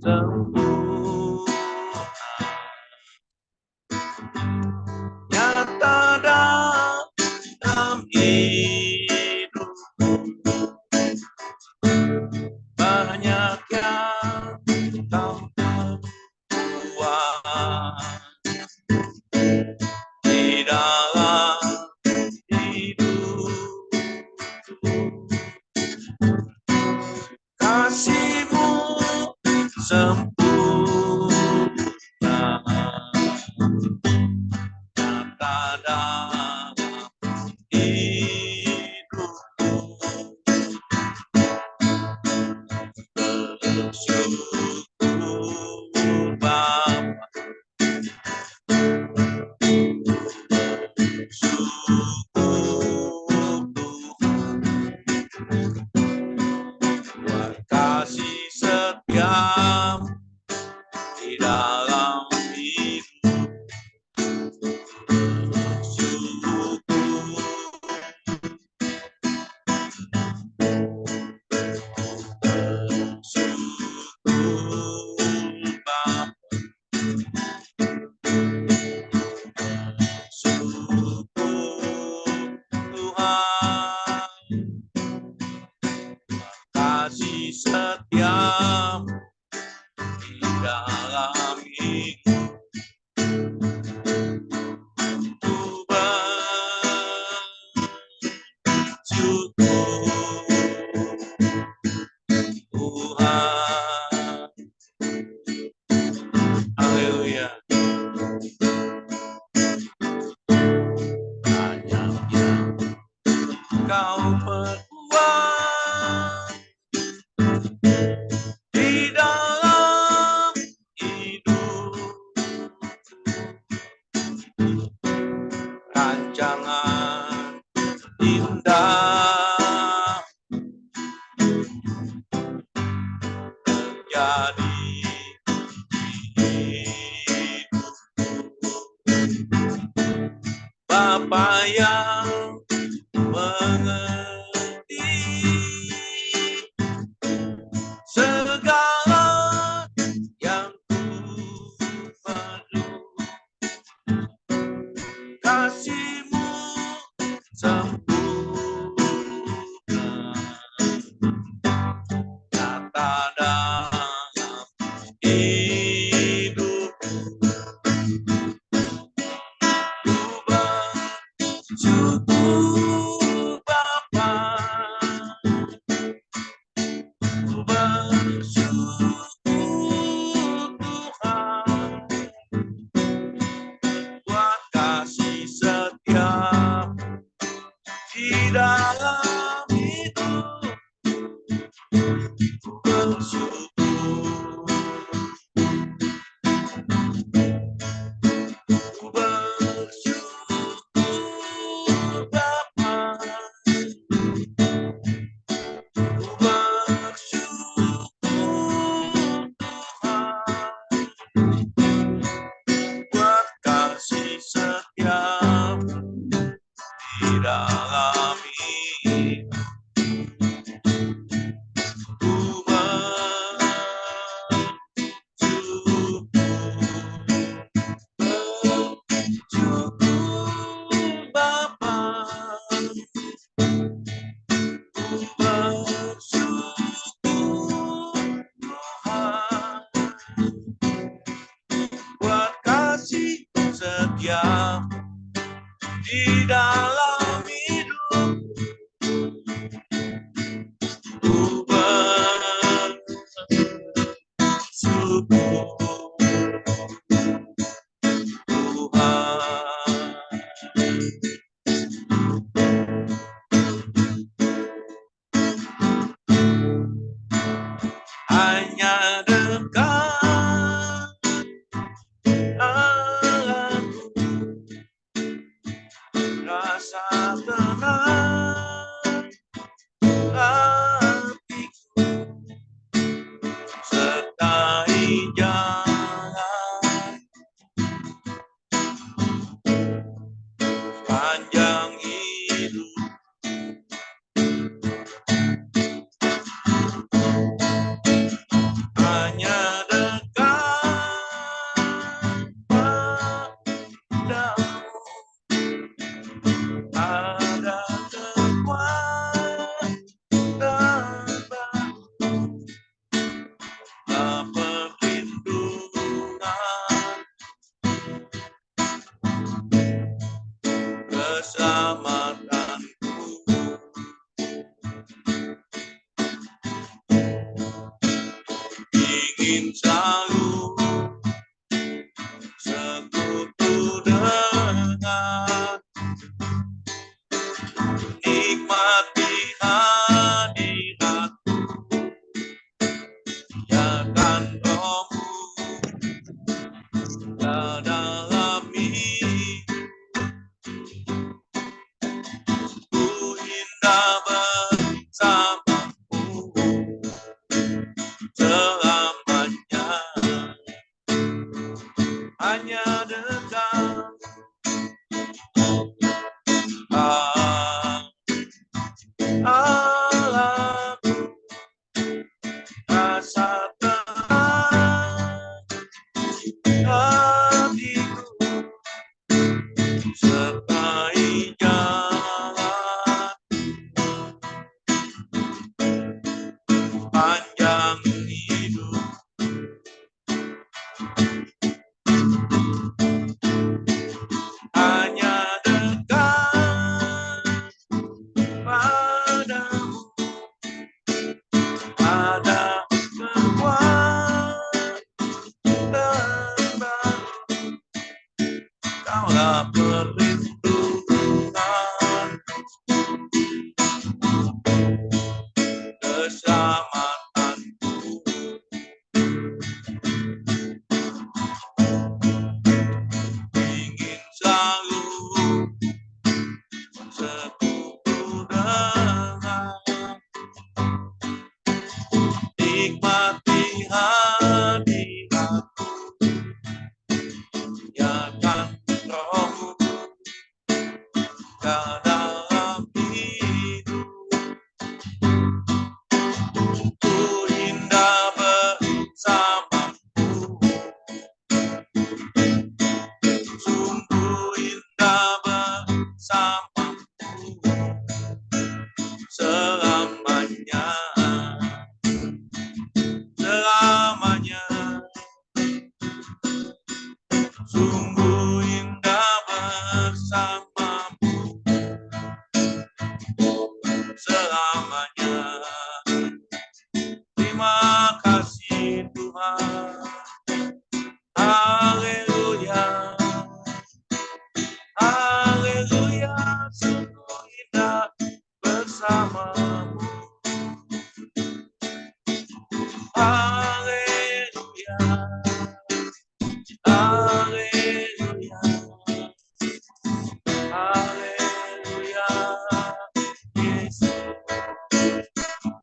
sempurna, nyata dalam hidup. Banyak yang kau perbuat di dalam hidupku. Kasih-Mu sempurna, nyata dalam hidupku. Bersyukur Bapa, bersyukur Tuhan, buat kasih setia-Mu di dalam hidup. Bersyukur, bersyukur Bapa, bersyukur Tuhan, kasih setia-Mu di dalam hidup. Ku bersyukur Tuhan. Haleluya. Banyak yang Kau perbuat di dalam hidup. Rancangan indah terjadi di hidupku. Bapa yang mengerti segala yang ku perlu, kasih-Mu sempurna, nyata dalam hidupku. Ku bersyukur Bapa, ku bersyukur Tuhan, buat kasih setia-Mu di dalam hidup. Ku bersyukur, ku bersyukur Bapa, ku bersyukur Tuhan, buat kasih setia-Mu di dalam hidup. Ku bersyukur Bapa, ku bersyukur Tuhan, buat kasih setia-Mu di dalam hidup. Ku bersyukur Tuhan, hanya dekat denganmu, rasa tenang hatiku, sertai jalan panjang hidup. ingin selalu sekutu dengan nikmati hadirat biarkan rohmu dalam hidupku indah bersamamu selamanya hanya dekat alam rasa tenang hatiku sertai jalan panjang hidup hanya dekat padamu ada kekuatan baru kaulah perlindungan keselamatanku ingin selalu sekutu dengan nikmati hadiratmu biarkan rohmu ke dalam hidupku indah bersamamu sungguh indah bersamamu selamanya selamanya sungguh indah bersamamu selamanya terima kasih Tuhan haleluya haleluya sungguh indah bersamamu haleluya haleluya haleluya Yesus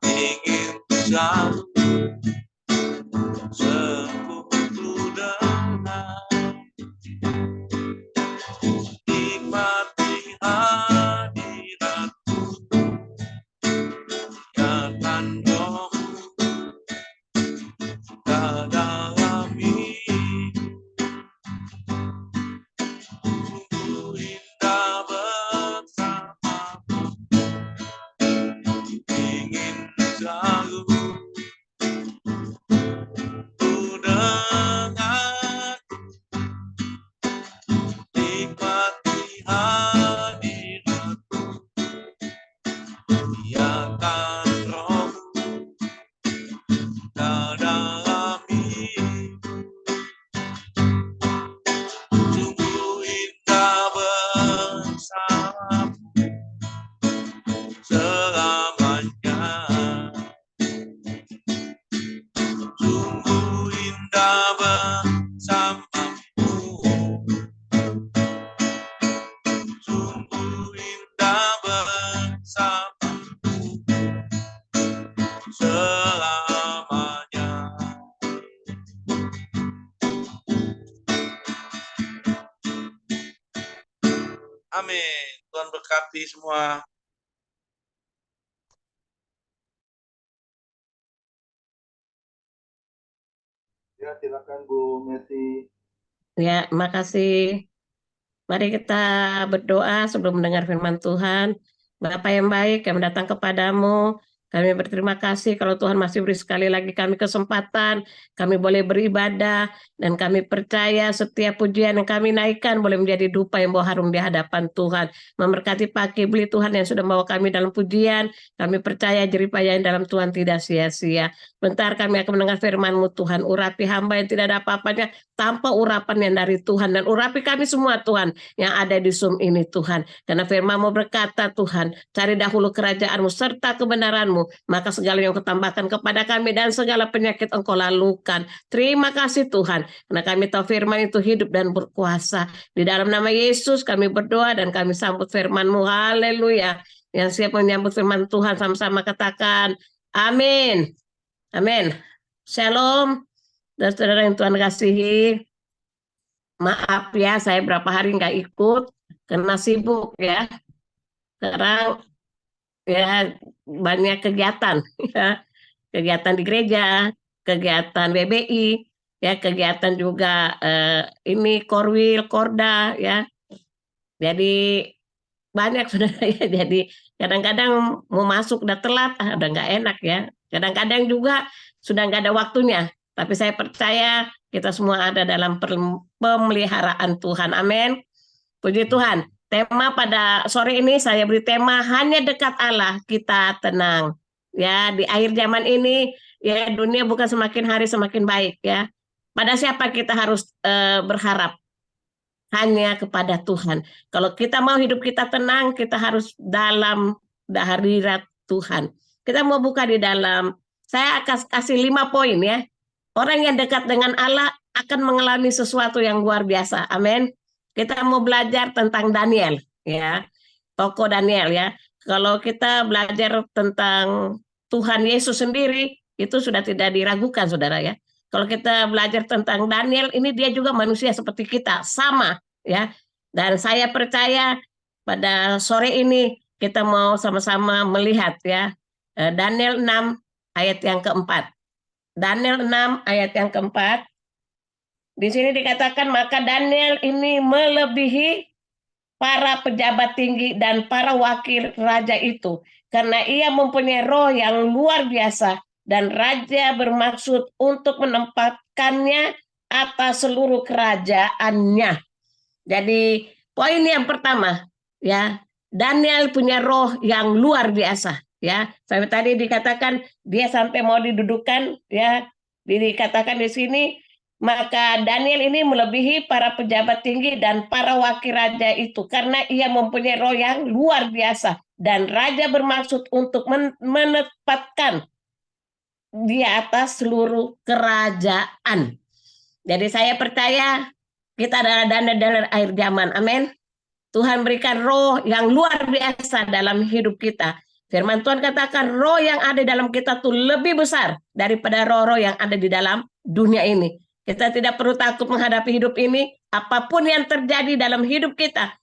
ingin selalu sekutu dengan nikmati hadiratmu biarkan rohmu ke dalam hidupku indah bersamamu ingin selalu dengan nikmati hadiratmu biarkan rohmu ke dalam hidupku sungguh indah bersamamu selamanya sungguh indah bersamamu sungguh indah bersamamu selamanya. Amin. Tuhan berkati semua. Ya, silakan Bu Messi. Ya, makasih. Mari kita berdoa sebelum mendengar firman Tuhan. Bapa yang baik, kami datang kepadamu. Kami berterima kasih kalau Tuhan masih beri sekali lagi kami kesempatan, kami boleh beribadah, dan kami percaya setiap pujian yang kami naikkan boleh menjadi dupa yang bawa harum di hadapan Tuhan. Memberkati Pak Kibli Tuhan yang sudah membawa kami dalam pujian, kami percaya jeripaya yang dalam Tuhan tidak sia-sia. Bentar kami akan mendengar firman-Mu Tuhan, urapi hamba yang tidak ada apa-apanya, tanpa urapan yang dari Tuhan, dan urapi kami semua Tuhan, yang ada di Zoom ini Tuhan. Karena firman-Mu berkata Tuhan, cari dahulu kerajaan-Mu serta kebenaran-Mu, maka segala yang Kau tambahkan kepada kami dan segala penyakit Engkau lalukan. Terima kasih Tuhan, karena kami tahu firman itu hidup dan berkuasa. Di dalam nama Yesus kami berdoa dan kami sambut firman-Mu. Haleluya. Yang siap menyambut firman Tuhan sama-sama katakan amin. Amin. Shalom. Dan saudara yang Tuhan kasihi, maaf ya saya berapa hari nggak ikut karena sibuk ya. Sekarang ya banyak kegiatan ya, kegiatan di gereja, kegiatan BBI, ya kegiatan juga ini Korwil, Korda ya. Jadi banyak saudara ya. Jadi kadang-kadang mau masuk udah telat, udah nggak enak ya. Kadang-kadang juga sudah nggak ada waktunya. Tapi saya percaya kita semua ada dalam pemeliharaan Tuhan. Amin. Puji Tuhan. Tema pada sore ini saya beri tema hanya dekat Allah kita tenang. Ya, di akhir zaman ini ya dunia bukan semakin hari semakin baik ya. Pada siapa kita harus berharap? Hanya kepada Tuhan. Kalau kita mau hidup kita tenang, kita harus dalam hadirat Tuhan. Kita mau buka di dalam, saya akan kasih 5 poin ya. Orang yang dekat dengan Allah akan mengalami sesuatu yang luar biasa. Amin. Kita mau belajar tentang Daniel ya. Tokoh Daniel ya. Kalau kita belajar tentang Tuhan Yesus sendiri, itu sudah tidak diragukan saudara ya. Kalau kita belajar tentang Daniel, ini dia juga manusia seperti kita, sama ya. Dan saya percaya pada sore ini kita mau sama-sama melihat ya Daniel 6 ayat yang keempat. Daniel 6 ayat yang keempat. Di sini dikatakan maka Daniel ini melebihi para pejabat tinggi dan para wakil raja itu, karena ia mempunyai roh yang luar biasa dan raja bermaksud untuk menempatkannya atas seluruh kerajaannya. Jadi poin yang pertama ya, Daniel punya roh yang luar biasa ya. Sampai tadi dikatakan dia sampai mau didudukan ya, dikatakan di sini maka Daniel ini melebihi para pejabat tinggi dan para wakil raja itu karena ia mempunyai roh yang luar biasa dan raja bermaksud untuk menempatkan di atas seluruh kerajaan. Jadi saya percaya kita adalah Daniel akhir zaman. Amin. Tuhan berikan roh yang luar biasa dalam hidup kita. Firman Tuhan katakan roh yang ada dalam kita tuh lebih besar daripada roh-roh yang ada di dalam dunia ini. Kita tidak perlu takut menghadapi hidup ini. Apapun yang terjadi dalam hidup kita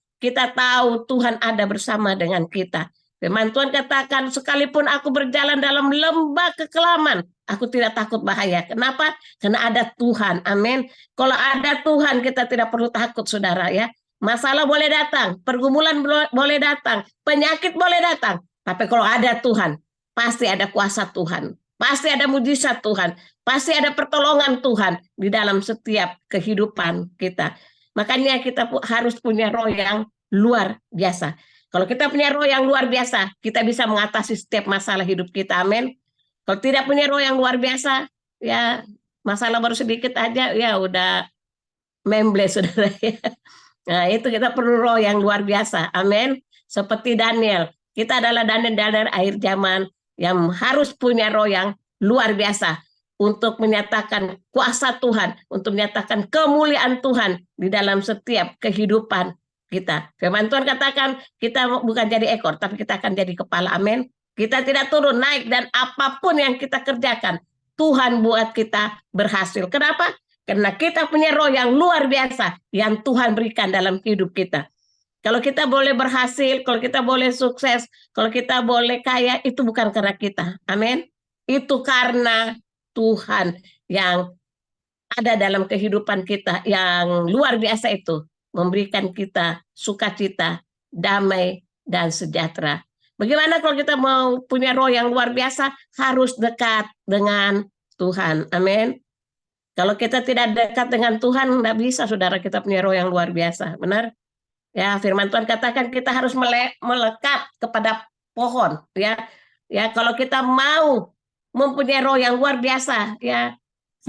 tahu Tuhan ada bersama dengan kita. Firman Tuhan katakan, sekalipun aku berjalan dalam lembah kekelaman, aku tidak takut bahaya. Kenapa? Karena ada Tuhan. Amin. Kalau ada Tuhan, kita tidak perlu takut, saudara ya. Masalah boleh datang, pergumulan boleh datang, penyakit boleh datang. Tapi kalau ada Tuhan, pasti ada kuasa Tuhan. Pasti ada mujizat Tuhan. Pasti ada pertolongan Tuhan di dalam setiap kehidupan kita. Makanya kita harus punya roh yang luar biasa. Kalau kita punya roh yang luar biasa, kita bisa mengatasi setiap masalah hidup kita. Amin. Kalau tidak punya roh yang luar biasa, ya masalah baru sedikit aja, ya udah membles, saudara. Nah, itu kita perlu roh yang luar biasa. Amin. Seperti Daniel. Kita adalah Daniel akhir zaman yang harus punya roh yang luar biasa untuk menyatakan kuasa Tuhan, untuk menyatakan kemuliaan Tuhan di dalam setiap kehidupan kita. Firman Tuhan katakan kita bukan jadi ekor, tapi kita akan jadi kepala. Amin. Kita tidak turun naik dan apapun yang kita kerjakan, Tuhan buat kita berhasil. Kenapa? Karena kita punya roh yang luar biasa yang Tuhan berikan dalam hidup kita. Kalau kita boleh berhasil, kalau kita boleh sukses, kalau kita boleh kaya, itu bukan karena kita. Amin. Itu karena Tuhan yang ada dalam kehidupan kita yang luar biasa itu. Memberikan kita sukacita, damai, dan sejahtera. Bagaimana kalau kita mau punya roh yang luar biasa? Harus dekat dengan Tuhan. Amin. Kalau kita tidak dekat dengan Tuhan, tidak bisa, saudara, kita punya roh yang luar biasa. Benar? Ya, firman Tuhan katakan kita harus melekat kepada pohon. Ya, kalau kita mau mempunyai roh yang luar biasa, ya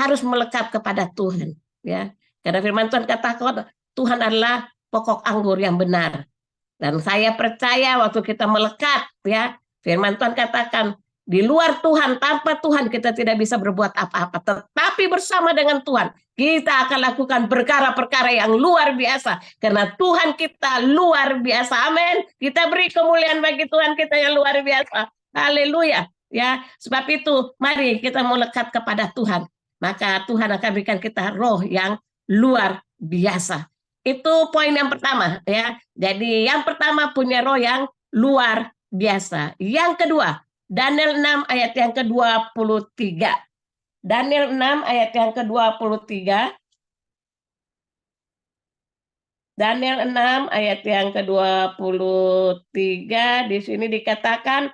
harus melekat kepada Tuhan. Ya, karena firman Tuhan katakan Tuhan adalah pokok anggur yang benar. Dan saya percaya waktu kita melekat, ya, firman Tuhan katakan, di luar Tuhan, tanpa Tuhan kita tidak bisa berbuat apa-apa. Tetapi bersama dengan Tuhan, kita akan lakukan perkara-perkara yang luar biasa. Karena Tuhan kita luar biasa. Amin. Kita beri kemuliaan bagi Tuhan kita yang luar biasa. Haleluya. Ya, sebab itu mari kita melekat kepada Tuhan. Maka Tuhan akan berikan kita roh yang luar biasa. Itu poin yang pertama, ya. Jadi yang pertama punya roh yang luar biasa. Yang kedua, Daniel 6 ayat yang ke-23. Daniel 6 ayat yang ke-23. Daniel 6 ayat yang ke-23, di sini dikatakan,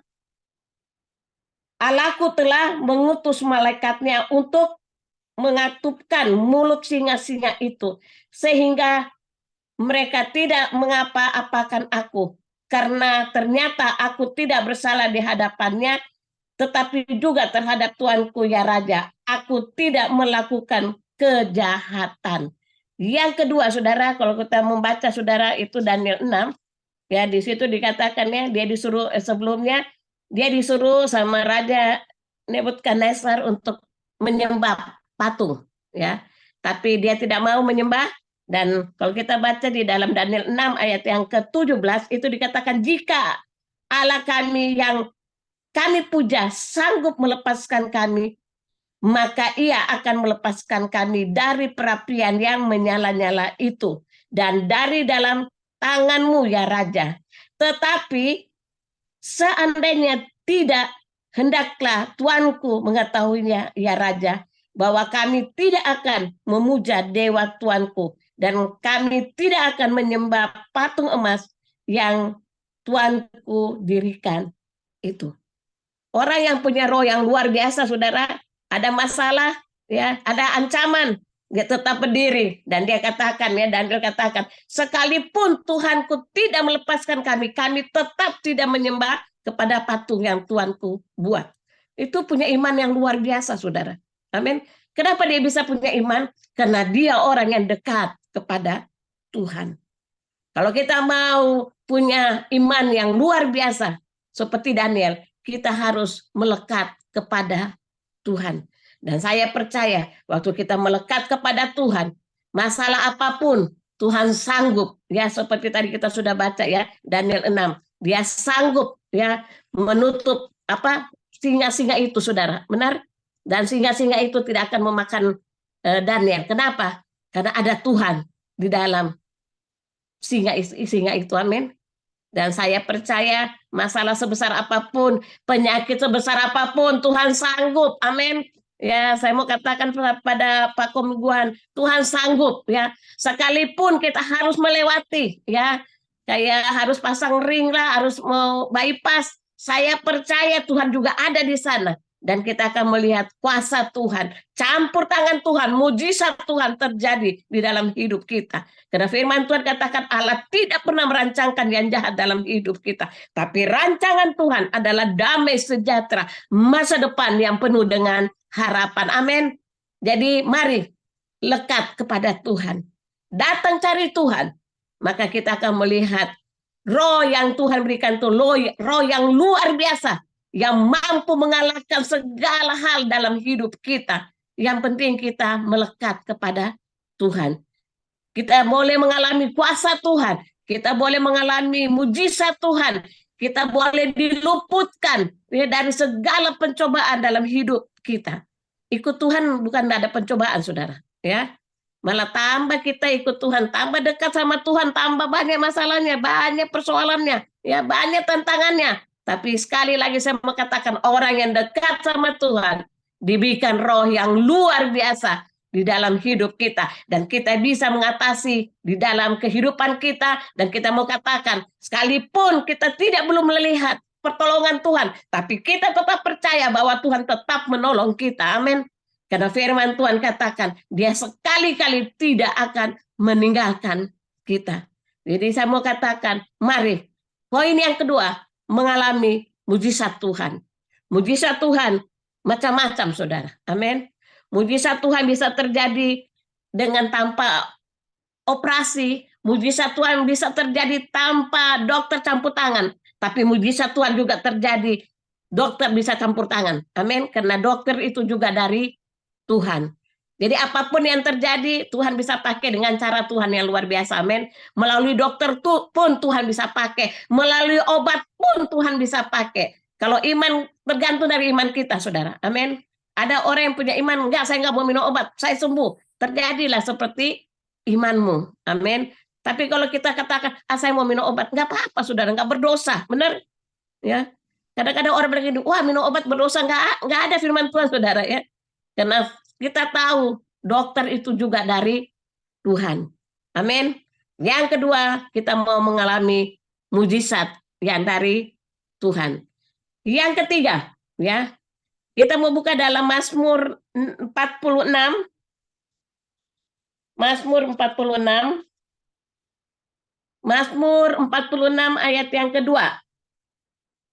Allahku telah mengutus malaikatnya untuk mengatupkan mulut singa-singa itu, sehingga mereka tidak mengapa-apakan aku, karena ternyata aku tidak bersalah di hadapannya, tetapi juga terhadap Tuanku ya Raja, aku tidak melakukan kejahatan. Yang kedua, saudara, kalau kita membaca, saudara, itu Daniel 6, ya di situ dikatakan ya, dia disuruh sebelumnya dia disuruh sama Raja Nebukadnezar untuk menyembah patung, ya. Tapi dia tidak mau menyembah. Dan kalau kita baca di dalam Daniel 6 ayat yang ke-17 itu dikatakan, jika Allah kami yang kami puja sanggup melepaskan kami, maka ia akan melepaskan kami dari perapian yang menyala-nyala itu dan dari dalam tanganmu ya Raja. Tetapi seandainya tidak, hendaklah Tuanku mengetahuinya ya Raja, bahwa kami tidak akan memuja dewa Tuanku, dan kami tidak akan menyembah patung emas yang Tuanku dirikan itu. Orang yang punya roh yang luar biasa, saudara, ada masalah, ya, ada ancaman, dia tetap berdiri. Dan dia katakan, ya, Daniel katakan, sekalipun Tuhanku tidak melepaskan kami, kami tetap tidak menyembah kepada patung yang Tuanku buat. Itu punya iman yang luar biasa, saudara. Amin. Kenapa dia bisa punya iman? Karena dia orang yang dekat kepada Tuhan. Kalau kita mau punya iman yang luar biasa, seperti Daniel, kita harus melekat kepada Tuhan. Dan saya percaya, waktu kita melekat kepada Tuhan, masalah apapun, Tuhan sanggup, ya, seperti tadi kita sudah baca, ya, Daniel 6. Dia sanggup, ya, menutup singa-singa itu, saudara. Benar? Dan singa-singa itu tidak akan memakan Daniel. Kenapa? Karena ada Tuhan di dalam singa itu. Amin. Dan saya percaya masalah sebesar apapun, penyakit sebesar apapun, Tuhan sanggup. Amin. Ya, saya mau katakan pada Pak Komiguan, Tuhan sanggup, ya. Sekalipun kita harus melewati, ya, kayak harus pasang ring lah, harus mau bypass, saya percaya Tuhan juga ada di sana. Dan kita akan melihat kuasa Tuhan, campur tangan Tuhan, mujizat Tuhan terjadi di dalam hidup kita. Karena firman Tuhan katakan Allah tidak pernah merancangkan yang jahat dalam hidup kita. Tapi rancangan Tuhan adalah damai sejahtera, masa depan yang penuh dengan harapan. Amin. Jadi mari lekat kepada Tuhan. Datang cari Tuhan. Maka kita akan melihat roh yang Tuhan berikan itu, roh yang luar biasa, yang mampu mengalahkan segala hal dalam hidup kita. Yang penting kita melekat kepada Tuhan. Kita boleh mengalami kuasa Tuhan. Kita boleh mengalami mujizat Tuhan. Kita boleh diluputkan, ya, dari segala pencobaan dalam hidup kita. Ikut Tuhan bukan ada pencobaan, saudara. Ya, malah tambah kita ikut Tuhan, tambah dekat sama Tuhan, tambah banyak masalahnya, banyak persoalannya, ya, banyak tantangannya. Tapi sekali lagi saya mau katakan, orang yang dekat sama Tuhan diberikan roh yang luar biasa di dalam hidup kita. Dan kita bisa mengatasi di dalam kehidupan kita. Dan kita mau katakan, sekalipun kita belum melihat, pertolongan Tuhan, tapi kita tetap percaya bahwa Tuhan tetap menolong kita. Amin. Karena firman Tuhan katakan, dia sekali-kali tidak akan meninggalkan kita. Jadi saya mau katakan, mari, poin yang kedua, mengalami mujizat Tuhan. Mujizat Tuhan macam-macam, saudara. Amin. Mujizat Tuhan bisa terjadi dengan tanpa operasi. Mujizat Tuhan bisa terjadi tanpa dokter campur tangan. Tapi mujizat Tuhan juga terjadi, dokter bisa campur tangan. Amin. Karena dokter itu juga dari Tuhan. Jadi apapun yang terjadi, Tuhan bisa pakai dengan cara Tuhan yang luar biasa. Amin. Melalui dokter pun Tuhan bisa pakai. Melalui obat pun Tuhan bisa pakai. Kalau iman tergantung dari iman kita, saudara. Amin. Ada orang yang punya iman, enggak, saya enggak mau minum obat, saya sembuh. Terjadilah seperti imanmu. Amin. Tapi kalau kita katakan, saya mau minum obat, enggak apa-apa, saudara, enggak berdosa. Benar? Ya. Kadang-kadang orang bilang, wah, minum obat berdosa. Enggak ada firman Tuhan, saudara, ya. Karena kita tahu dokter itu juga dari Tuhan. Amin. Yang kedua, kita mau mengalami mujizat yang dari Tuhan. Yang ketiga, ya, kita mau buka dalam Mazmur 46. Mazmur 46. Mazmur 46 ayat yang kedua.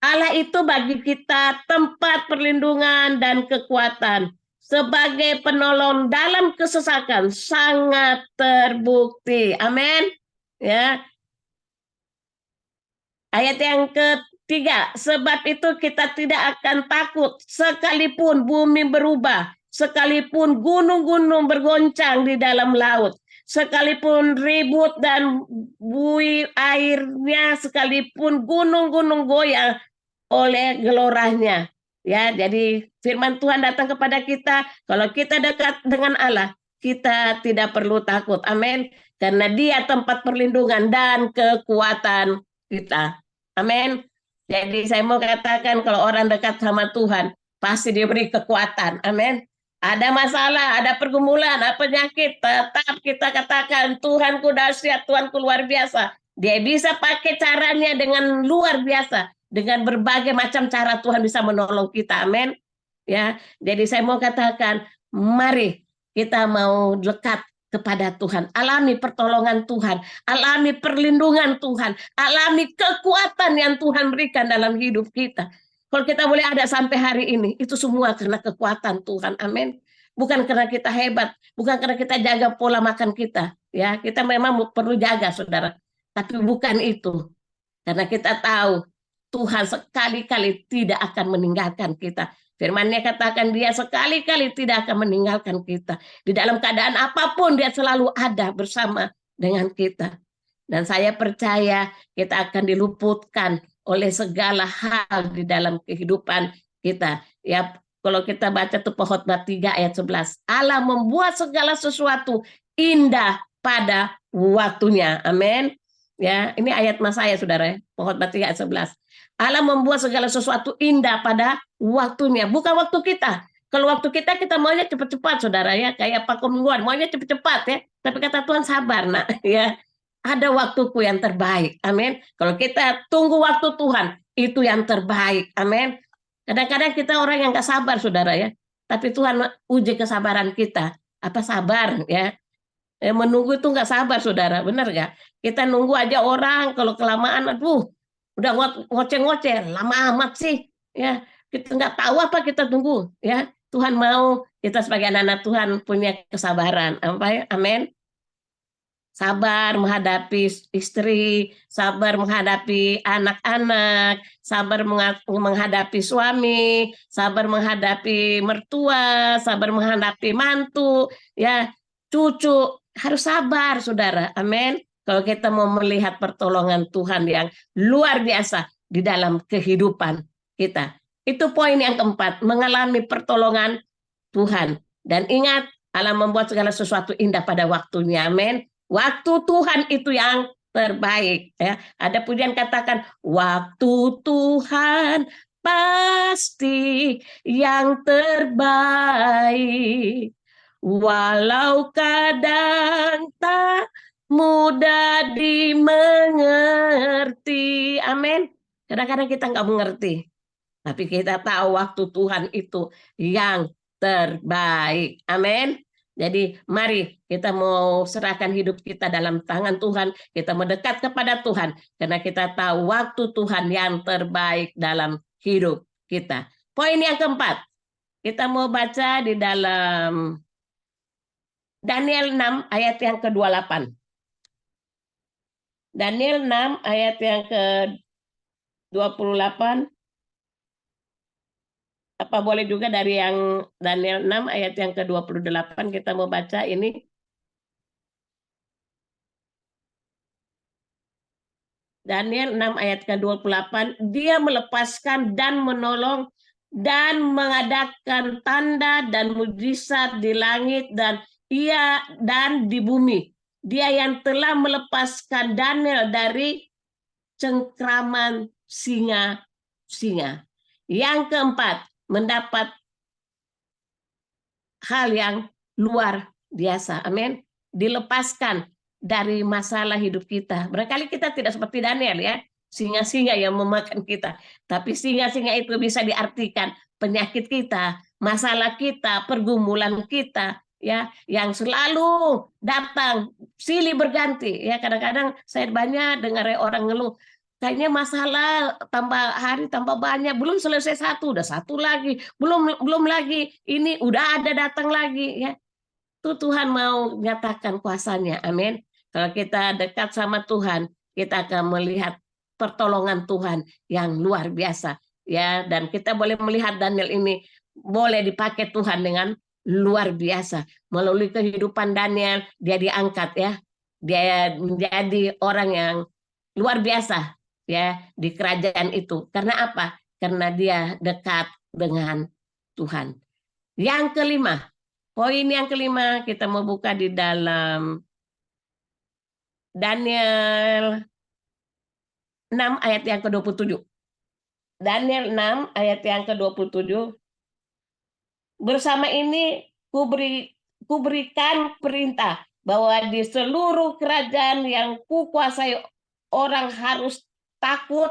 Allah itu bagi kita tempat perlindungan dan kekuatan. Sebagai penolong dalam kesesakan sangat terbukti. Amin. Ya. Ayat yang ketiga, sebab itu kita tidak akan takut sekalipun bumi berubah, sekalipun gunung-gunung bergoncang di dalam laut, sekalipun ribut dan buih airnya, sekalipun gunung-gunung goyang oleh geloranya. Ya, jadi firman Tuhan datang kepada kita, kalau kita dekat dengan Allah, kita tidak perlu takut. Amin. Karena dia tempat perlindungan dan kekuatan kita. Amin. Jadi saya mau katakan kalau orang dekat sama Tuhan, pasti diberi kekuatan. Amin. Ada masalah, ada pergumulan, ada penyakit, tetap kita katakan, Tuhanku dahsyat, Tuhanku luar biasa. Dia bisa pakai caranya dengan luar biasa. Dengan berbagai macam cara Tuhan bisa menolong kita. Amin. Ya, jadi saya mau katakan, mari kita mau dekat kepada Tuhan, alami pertolongan Tuhan, alami perlindungan Tuhan, alami kekuatan yang Tuhan berikan dalam hidup kita. Kalau kita boleh ada sampai hari ini, itu semua karena kekuatan Tuhan. Amin. Bukan karena kita hebat, bukan karena kita jaga pola makan kita. Ya, kita memang perlu jaga, saudara. Tapi bukan itu. Karena kita tahu Tuhan sekali-kali tidak akan meninggalkan kita. Firman-Nya katakan dia sekali-kali tidak akan meninggalkan kita. Di dalam keadaan apapun dia selalu ada bersama dengan kita. Dan saya percaya kita akan diluputkan oleh segala hal di dalam kehidupan kita. Ya, kalau kita baca tuh Pengkhotbah 3 ayat 11. Allah membuat segala sesuatu indah pada waktunya. Amin. Ya, ini ayat mas saya, saudara. Pengkhotbah 3 ayat 11. Allah membuat segala sesuatu indah pada waktunya, bukan waktu kita. Kalau waktu kita maunya cepat-cepat, saudara, ya, kayak Pak Komingguan, maunya cepat-cepat, ya. Tapi kata Tuhan, sabar, nak, ya. Ada waktuku yang terbaik, amin. Kalau kita tunggu waktu Tuhan, itu yang terbaik, amin. Kadang-kadang kita orang yang gak sabar, saudara, ya. Tapi Tuhan uji kesabaran kita. Apa sabar, ya. Menunggu itu nggak sabar, saudara, benar nggak? Kita nunggu aja orang, kalau kelamaan, aduh, udah ngoceh-ngoceh, lama amat sih, ya. Kita nggak tahu apa kita tunggu, ya. Tuhan mau kita sebagai anak-anak Tuhan punya kesabaran, apa ya? Amin. Sabar menghadapi istri, sabar menghadapi anak-anak, sabar menghadapi suami, sabar menghadapi mertua, sabar menghadapi mantu, ya, cucu, harus sabar, saudara. Amin. Kalau kita mau melihat pertolongan Tuhan yang luar biasa di dalam kehidupan kita. Itu poin yang keempat, mengalami pertolongan Tuhan. Dan ingat, Allah membuat segala sesuatu indah pada waktunya. Amin. Waktu Tuhan itu yang terbaik. Ya. Ada pujian katakan, waktu Tuhan pasti yang terbaik. Walau kadang tak mudah dimengerti. Amin. Kadang-kadang kita nggak mengerti, tapi kita tahu waktu Tuhan itu yang terbaik. Amin. Jadi mari kita mau serahkan hidup kita dalam tangan Tuhan. Kita mendekat kepada Tuhan. Karena kita tahu waktu Tuhan yang terbaik dalam hidup kita. Poin yang keempat. Kita mau baca di dalam Daniel 6 ayat yang ke-28. Daniel 6 ayat yang ke-28. Apa boleh juga dari yang Daniel 6 ayat yang ke-28 kita mau baca ini. Daniel 6 ayat ke-28, dia melepaskan dan menolong dan mengadakan tanda dan mujizat di langit dan di bumi. Dia yang telah melepaskan Daniel dari cengkraman singa-singa. Yang keempat, mendapat hal yang luar biasa. Amin. Dilepaskan dari masalah hidup kita. Barangkali kita tidak seperti Daniel ya, singa-singa yang memakan kita. Tapi singa-singa itu bisa diartikan penyakit kita, masalah kita, pergumulan kita, ya, yang selalu datang silih berganti. Ya, kadang-kadang saya banyak dengar orang ngeluh, kayaknya masalah tambah hari tambah banyak, belum selesai satu, udah satu lagi, belum lagi ini udah ada datang lagi ya. Itu Tuhan mau nyatakan kuasanya. Amin. Kalau kita dekat sama Tuhan, kita akan melihat pertolongan Tuhan yang luar biasa ya, dan kita boleh melihat Daniel ini boleh dipakai Tuhan dengan luar biasa. Melalui kehidupan Daniel, dia diangkat ya. Dia menjadi orang yang luar biasa ya di kerajaan itu. Karena apa? Karena dia dekat dengan Tuhan. Yang kelima, poin yang kelima kita mau buka di dalam Daniel 6 ayat yang ke-27. Daniel 6 ayat yang ke-27. Bersama ini kuberikan perintah bahwa di seluruh kerajaan yang kukuasai orang harus takut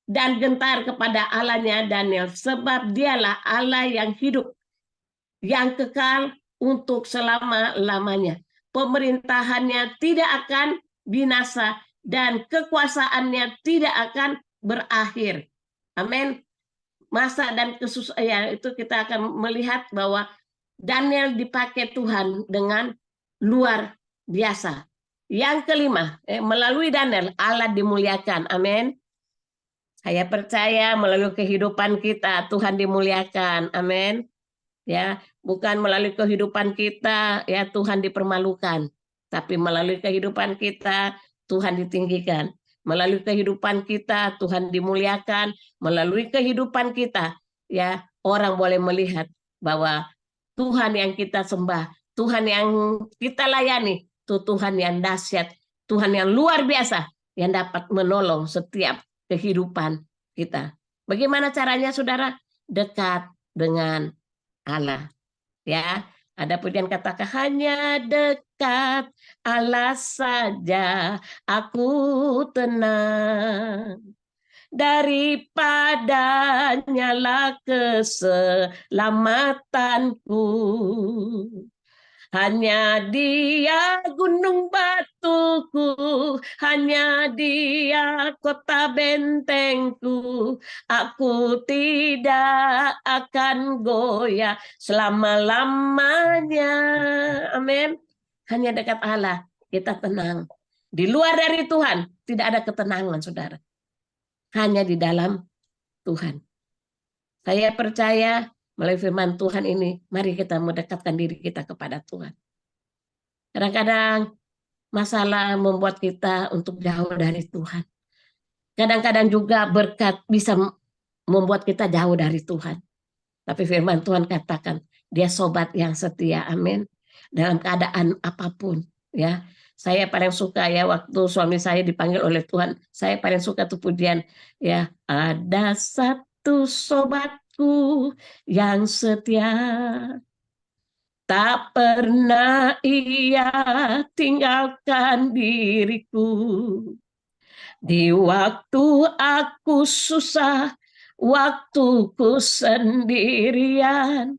dan gentar kepada Allahnya Daniel, sebab dialah Allah yang hidup, yang kekal untuk selama-lamanya. Pemerintahannya tidak akan binasa dan kekuasaannya tidak akan berakhir. Amin. Masa dan ya, itu kita akan melihat bahwa Daniel dipakai Tuhan dengan luar biasa. Yang kelima, melalui Daniel Allah dimuliakan. Amin. Saya percaya melalui kehidupan kita Tuhan dimuliakan. Amin. Ya, bukan melalui kehidupan kita ya Tuhan dipermalukan, tapi melalui kehidupan kita Tuhan ditinggikan. Melalui kehidupan kita Tuhan dimuliakan, melalui kehidupan kita ya orang boleh melihat bahwa Tuhan yang kita sembah, Tuhan yang kita layani, itu Tuhan yang dahsyat, Tuhan yang luar biasa yang dapat menolong setiap kehidupan kita. Bagaimana caranya saudara? Dekat dengan Allah. Ya, ada pujian katakan hanya dekat Allah saja aku tenang. Daripadanya lah keselamatanku. Hanya Dia gunung batuku, hanya Dia kota bentengku. Aku tidak akan goyah selama-lamanya. Amin. Hanya dekat Allah kita tenang. Di luar dari Tuhan tidak ada ketenangan, saudara. Hanya di dalam Tuhan. Saya percaya melalui firman Tuhan ini, mari kita mendekatkan diri kita kepada Tuhan. Kadang-kadang masalah membuat kita untuk jauh dari Tuhan. Kadang-kadang juga berkat bisa membuat kita jauh dari Tuhan. Tapi firman Tuhan katakan, dia sobat yang setia, amin. Dalam keadaan apapun, ya. Saya paling suka ya waktu suami saya dipanggil oleh Tuhan, saya paling suka tuh pujian, ya. Ada satu sobatku yang setia, tak pernah ia tinggalkan diriku. Di waktu aku susah, waktuku sendirian,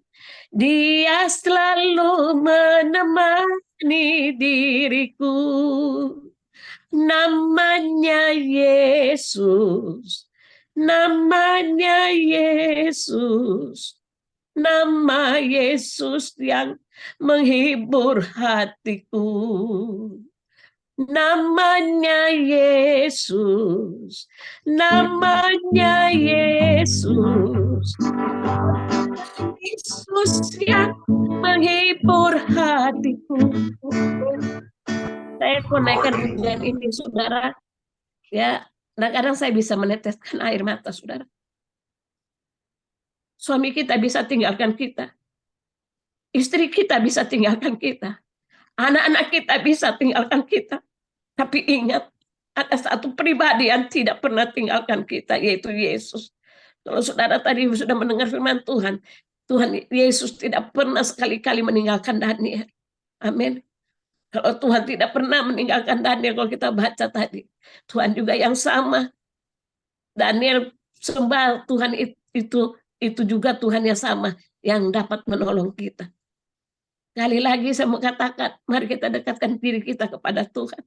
Dia selalu menemani diriku. Namanya Yesus, namanya Yesus, nama Yesus yang menghibur hatiku. Namanya Yesus, namanya Yesus, Yesus yang menghibur hatiku. Saya konaikan pujian ini, saudara. Ya, kadang-kadang saya bisa meneteskan air mata, saudara. Suami kita bisa tinggalkan kita, istri kita bisa tinggalkan kita, anak-anak kita bisa tinggalkan kita. Tapi ingat, ada satu pribadi yang tidak pernah tinggalkan kita, yaitu Yesus. Kalau saudara tadi sudah mendengar firman Tuhan, Tuhan Yesus tidak pernah sekali-kali meninggalkan Daniel. Amin. Kalau Tuhan tidak pernah meninggalkan Daniel, kalau kita baca tadi, Tuhan juga yang sama. Daniel sembah Tuhan itu juga Tuhan yang sama yang dapat menolong kita. Kali lagi saya mau katakan, mari kita dekatkan diri kita kepada Tuhan.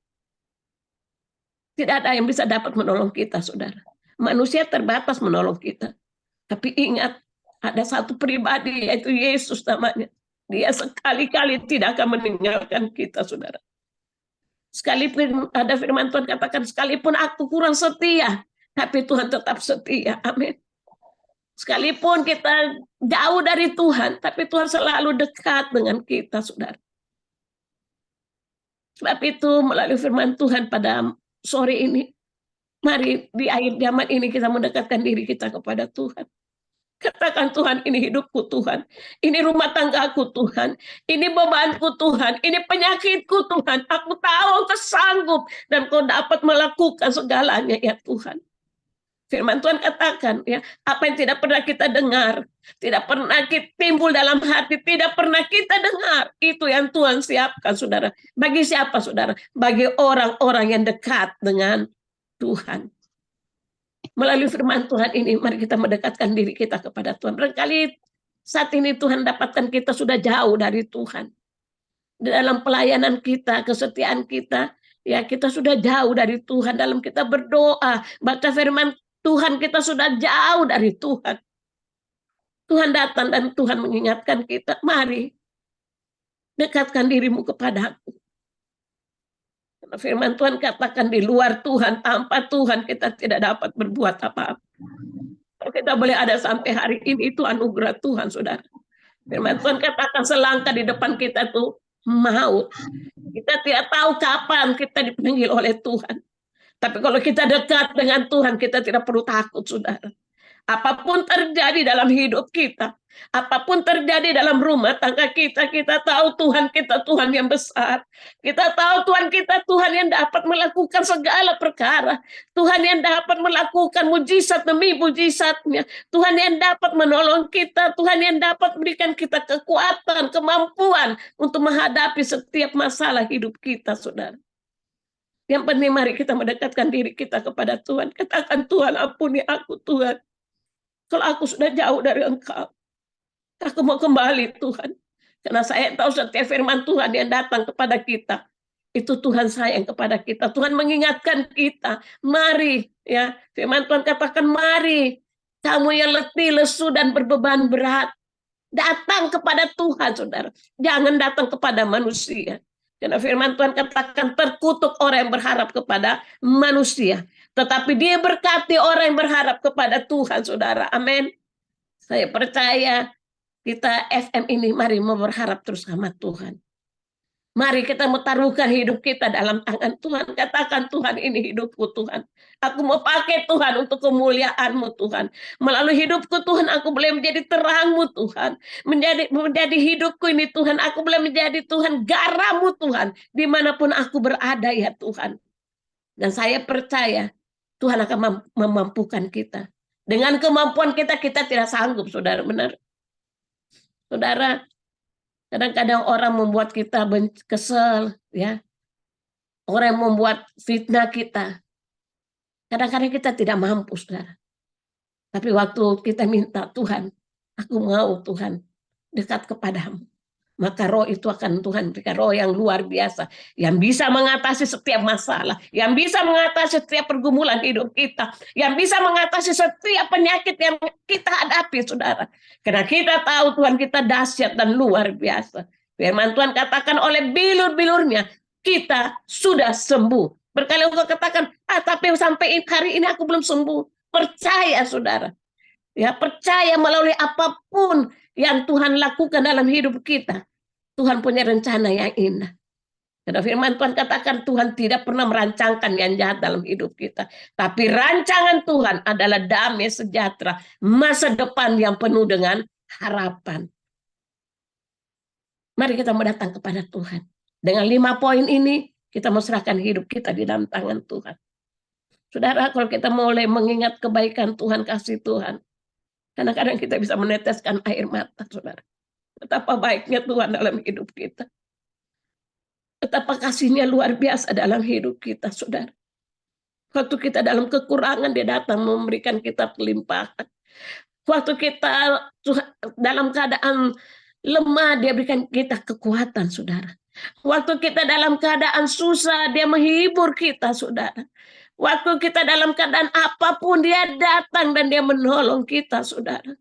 Tidak ada yang bisa dapat menolong kita, saudara. Manusia terbatas menolong kita. Tapi ingat, ada satu pribadi, yaitu Yesus namanya. Dia sekali-kali tidak akan meninggalkan kita, saudara. Sekalipun ada firman Tuhan katakan, sekalipun aku kurang setia, tapi Tuhan tetap setia. Amin. Sekalipun kita jauh dari Tuhan, tapi Tuhan selalu dekat dengan kita, saudara. Sebab itu melalui firman Tuhan pada sore ini, mari di akhir zaman ini kita mendekatkan diri kita kepada Tuhan. Katakan, Tuhan, ini hidupku Tuhan, ini rumah tanggaku Tuhan, ini bebanku Tuhan, ini penyakitku Tuhan. Aku tahu Engkau sanggup dan Kau dapat melakukan segalanya ya Tuhan. Firman Tuhan katakan, ya, apa yang tidak pernah kita dengar, tidak pernah timbul dalam hati, tidak pernah kita dengar, itu yang Tuhan siapkan, saudara. Bagi siapa, saudara? Bagi orang-orang yang dekat dengan Tuhan. Melalui firman Tuhan ini, mari kita mendekatkan diri kita kepada Tuhan. Barangkali saat ini Tuhan dapatkan kita sudah jauh dari Tuhan. Dalam pelayanan kita, kesetiaan kita, ya kita sudah jauh dari Tuhan. Dalam kita berdoa, baca firman Tuhan, kita sudah jauh dari Tuhan. Tuhan datang dan Tuhan mengingatkan kita, mari dekatkan dirimu kepada Aku. Firman Tuhan katakan, di luar Tuhan, tanpa Tuhan kita tidak dapat berbuat apa-apa. Kalau kita boleh ada sampai hari ini, itu anugerah Tuhan, saudara. Firman Tuhan katakan, selangkah di depan kita itu maut. Kita tidak tahu kapan kita dipanggil oleh Tuhan. Tapi kalau kita dekat dengan Tuhan, kita tidak perlu takut, saudara. Apapun terjadi dalam hidup kita, apapun terjadi dalam rumah tangga kita, kita tahu Tuhan kita Tuhan yang besar. Kita tahu Tuhan kita Tuhan yang dapat melakukan segala perkara. Tuhan yang dapat melakukan mujizat demi mujizatnya. Tuhan yang dapat menolong kita. Tuhan yang dapat berikan kita kekuatan, kemampuan untuk menghadapi setiap masalah hidup kita, saudara. Yang penting mari kita mendekatkan diri kita kepada Tuhan. Katakan, Tuhan, ampuni aku, Tuhan. Kalau aku sudah jauh dari Engkau, aku mau kembali, Tuhan. Karena saya tahu setiap firman Tuhan yang datang kepada kita, itu Tuhan sayang kepada kita. Tuhan mengingatkan kita, mari, ya, firman Tuhan katakan, mari, kamu yang letih, lesu, dan berbeban berat, datang kepada Tuhan, saudara. Jangan datang kepada manusia. Karena firman Tuhan katakan, terkutuk orang yang berharap kepada manusia. Tetapi dia berkati orang yang berharap kepada Tuhan, saudara. Amin. Saya percaya kita FM ini, mari mau berharap terus sama Tuhan. Mari kita taruhkan hidup kita dalam tangan Tuhan. Katakan, Tuhan, ini hidupku, Tuhan. Aku mau pakai, Tuhan, untuk kemuliaan-Mu, Tuhan. Melalui hidupku, Tuhan, aku boleh menjadi terang-Mu, Tuhan. Menjadi hidupku ini, Tuhan, aku boleh menjadi, Tuhan, garam-Mu, Tuhan. Dimanapun aku berada, ya Tuhan. Dan saya percaya Tuhan akan memampukan kita. Dengan kemampuan kita, kita tidak sanggup, saudara, benar. Saudara, kadang-kadang orang membuat kita kesel, ya. Orang yang membuat fitnah kita. Kadang-kadang kita tidak mampu, saudara. Tapi waktu kita minta, Tuhan, aku mau Tuhan dekat kepadamu. Maka roh itu akan Tuhan berikan roh yang luar biasa. Yang bisa mengatasi setiap masalah. Yang bisa mengatasi setiap pergumulan hidup kita. Yang bisa mengatasi setiap penyakit yang kita hadapi, saudara. Karena kita tahu Tuhan kita dahsyat dan luar biasa. Firman Tuhan katakan oleh bilur-bilurnya, kita sudah sembuh. Berkali-kali katakan, tapi sampai hari ini aku belum sembuh. Percaya, saudara. Ya, percaya melalui apapun yang Tuhan lakukan dalam hidup kita. Tuhan punya rencana yang indah. Karena firman Tuhan katakan Tuhan tidak pernah merancangkan yang jahat dalam hidup kita. Tapi rancangan Tuhan adalah damai sejahtera. Masa depan yang penuh dengan harapan. Mari kita mendatang kepada Tuhan. Dengan 5 poin ini, kita serahkan hidup kita di dalam tangan Tuhan. Saudara, kalau kita mulai mengingat kebaikan Tuhan, kasih Tuhan, kadang-kadang kita bisa meneteskan air mata, saudara. Betapa baiknya Tuhan dalam hidup kita. Betapa kasihnya luar biasa dalam hidup kita, saudara. Waktu kita dalam kekurangan, dia datang memberikan kita kelimpahan. Waktu kita dalam keadaan lemah, dia berikan kita kekuatan, saudara. Waktu kita dalam keadaan susah, dia menghibur kita, saudara. Waktu kita dalam keadaan apapun, dia datang dan dia menolong kita, saudara.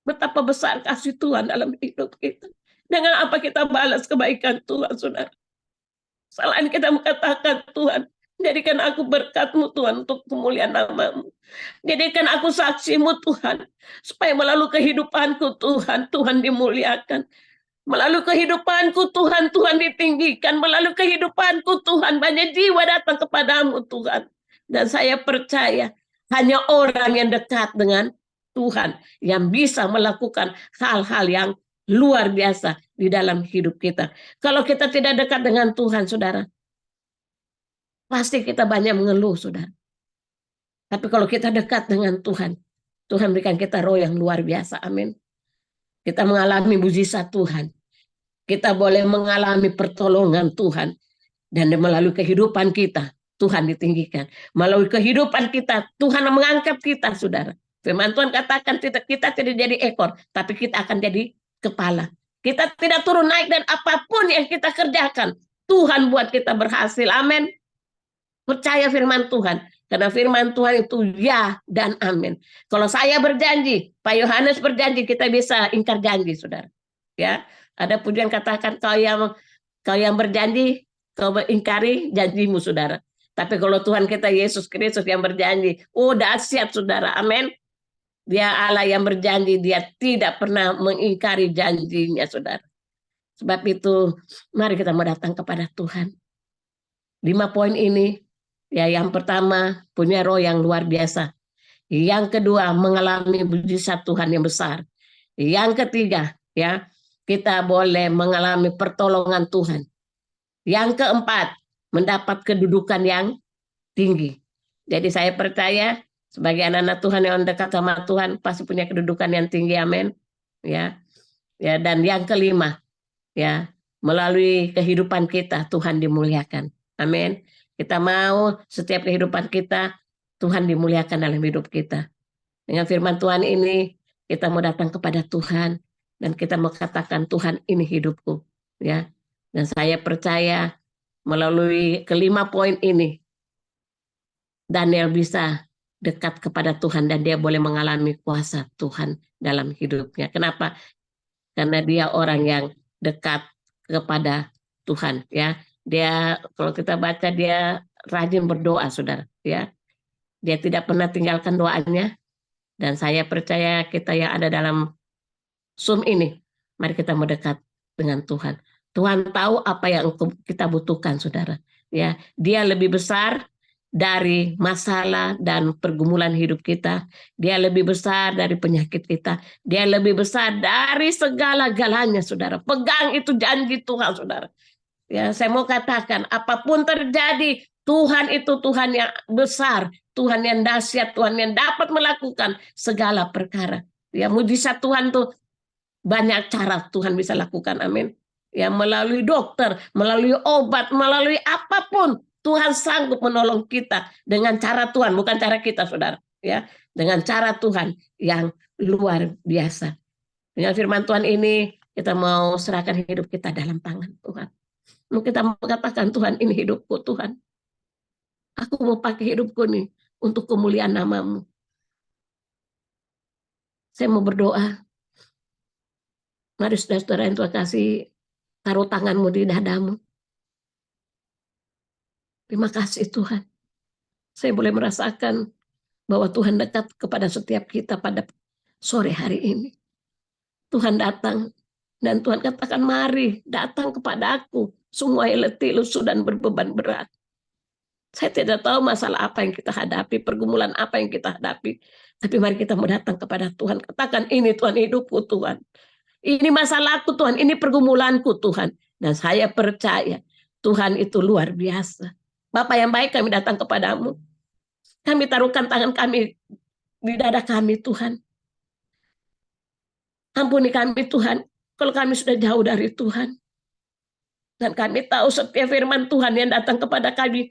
Betapa besar kasih Tuhan dalam hidup kita. Dengan apa kita balas kebaikan Tuhan, saudara. Selain kita mengatakan, Tuhan, jadikan aku berkat-Mu, Tuhan, untuk kemuliaan nama-Mu. Jadikan aku saksi-Mu, Tuhan. Supaya melalui kehidupanku, Tuhan, Tuhan dimuliakan. Melalui kehidupanku, Tuhan, Tuhan ditinggikan. Melalui kehidupanku, Tuhan, banyak jiwa datang kepadamu, Tuhan. Dan saya percaya hanya orang yang dekat dengan Tuhan yang bisa melakukan hal-hal yang luar biasa di dalam hidup kita. Kalau kita tidak dekat dengan Tuhan, saudara, pasti kita banyak mengeluh, saudara. Tapi kalau kita dekat dengan Tuhan, Tuhan berikan kita roh yang luar biasa. Amin. Kita mengalami mujizat Tuhan. Kita boleh mengalami pertolongan Tuhan. Dan melalui kehidupan kita, Tuhan ditinggikan. Melalui kehidupan kita, Tuhan mengangkat kita, saudara. Firman Tuhan katakan kita tidak jadi ekor, tapi kita akan jadi kepala. Kita tidak turun naik dan apapun yang kita kerjakan, Tuhan buat kita berhasil. Amin. Percaya firman Tuhan. Karena firman Tuhan itu ya dan amin. Kalau saya berjanji, Pak Yohanes berjanji, kita bisa ingkar janji, saudara. Ya, ada pujian katakan kau yang berjanji, kau ingkari janjimu, saudara. Tapi kalau Tuhan kita Yesus Kristus yang berjanji, dahsyat, saudara. Amin. Dia Allah yang berjanji, dia tidak pernah mengingkari janjinya, saudara. Sebab itu, mari kita mendatang kepada Tuhan. 5 poin ini, ya, yang pertama, punya roh yang luar biasa. Yang kedua, mengalami mujizat Tuhan yang besar. Yang ketiga, ya, kita boleh mengalami pertolongan Tuhan. Yang keempat, mendapat kedudukan yang tinggi. Jadi saya percaya sebagai anak-anak Tuhan yang dekat sama Tuhan pasti punya kedudukan yang tinggi, amin. Ya. Ya, dan yang kelima, ya, melalui kehidupan kita Tuhan dimuliakan. Amin. Kita mau setiap kehidupan kita Tuhan dimuliakan dalam hidup kita. Dengan firman Tuhan ini kita mau datang kepada Tuhan dan kita mau katakan, Tuhan, ini hidupku, ya. Dan saya percaya melalui kelima poin ini Daniel bisa dekat kepada Tuhan dan dia boleh mengalami kuasa Tuhan dalam hidupnya. Kenapa? Karena dia orang yang dekat kepada Tuhan, ya. Dia, kalau kita baca, dia rajin berdoa, saudara, ya. Dia tidak pernah tinggalkan doanya. Dan saya percaya kita yang ada dalam Zoom ini, mari kita mendekat dengan Tuhan. Tuhan tahu apa yang kita butuhkan, saudara. Ya, dia lebih besar dari masalah dan pergumulan hidup kita. Dia lebih besar dari penyakit kita. Dia lebih besar dari segala-galanya, saudara. Pegang itu janji Tuhan, saudara. Ya, saya mau katakan, apapun terjadi, Tuhan itu Tuhan yang besar, Tuhan yang dahsyat, Tuhan yang dapat melakukan segala perkara. Ya, mujizat Tuhan tuh banyak cara Tuhan bisa lakukan, amin. Ya, melalui dokter, melalui obat, melalui apapun, Tuhan sanggup menolong kita dengan cara Tuhan, bukan cara kita, saudara. Ya, dengan cara Tuhan yang luar biasa. Dengan firman Tuhan ini, kita mau serahkan hidup kita dalam tangan Tuhan. Kita mau katakan, Tuhan, ini hidupku, Tuhan. Aku mau pakai hidupku nih untuk kemuliaan nama-Mu. Saya mau berdoa. Mari saudara-saudara yang Tuhan kasih, taruh tanganmu di dadamu. Terima kasih Tuhan. Saya boleh merasakan bahwa Tuhan dekat kepada setiap kita pada sore hari ini. Tuhan datang dan Tuhan katakan, mari datang kepada aku, semua yang letih, lesu, dan berbeban berat. Saya tidak tahu masalah apa yang kita hadapi, pergumulan apa yang kita hadapi. Tapi mari kita mau datang kepada Tuhan. Katakan, ini Tuhan hidupku Tuhan. Ini masalahku Tuhan, ini pergumulanku Tuhan. Dan saya percaya Tuhan itu luar biasa. Bapak yang baik, kami datang kepadamu. Kami taruhkan tangan kami di dada kami Tuhan. Ampuni kami Tuhan, kalau kami sudah jauh dari Tuhan. Dan kami tahu setiap firman Tuhan yang datang kepada kami,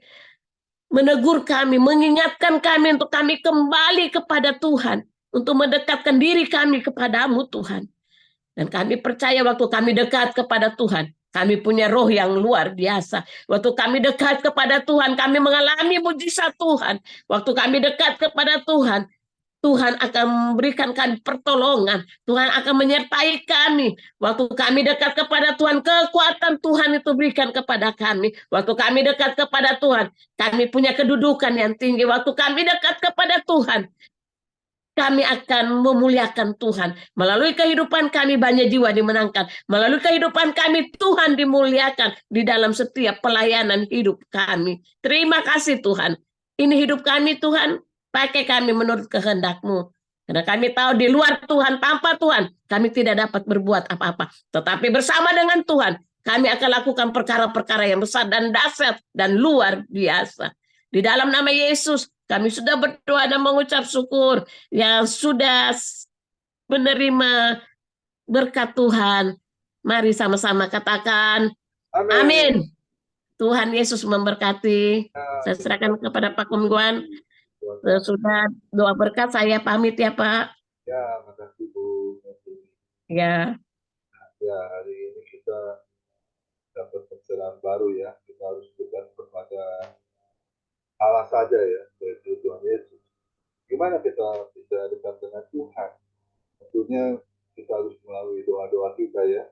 menegur kami, mengingatkan kami untuk kami kembali kepada Tuhan. Untuk mendekatkan diri kami kepadamu Tuhan. Dan kami percaya waktu kami dekat kepada Tuhan, kami punya roh yang luar biasa. Waktu kami dekat kepada Tuhan, kami mengalami mujizat Tuhan. Waktu kami dekat kepada Tuhan, Tuhan akan memberikan kami pertolongan. Tuhan akan menyertai kami. Waktu kami dekat kepada Tuhan, kekuatan Tuhan itu berikan kepada kami. Waktu kami dekat kepada Tuhan, kami punya kedudukan yang tinggi. Waktu kami dekat kepada Tuhan, kami akan memuliakan Tuhan. Melalui kehidupan kami banyak jiwa dimenangkan. Melalui kehidupan kami Tuhan dimuliakan di dalam setiap pelayanan hidup kami. Terima kasih Tuhan. Ini hidup kami Tuhan. Pakai kami menurut kehendak-Mu. Karena kami tahu di luar Tuhan, tanpa Tuhan, kami tidak dapat berbuat apa-apa. Tetapi bersama dengan Tuhan, kami akan lakukan perkara-perkara yang besar dan dahsyat dan luar biasa. Di dalam nama Yesus, kami sudah berdoa dan mengucap syukur yang sudah menerima berkat Tuhan. Mari sama-sama katakan Amin. amin. Tuhan Yesus memberkati. Ya, Saya serahkan kepada Pak Kumguan. Tuhan. Sudah doa berkat, saya pamit ya Pak. Ya, makasih Bu. Ya, Ya, hari ini kita dapat pencerahan baru ya. Kita harus dekat kepada Allah saja ya, yaitu Tuhan Yesus. Gimana kita bisa dekat dengan Tuhan? Tentunya kita harus melalui doa-doa kita ya,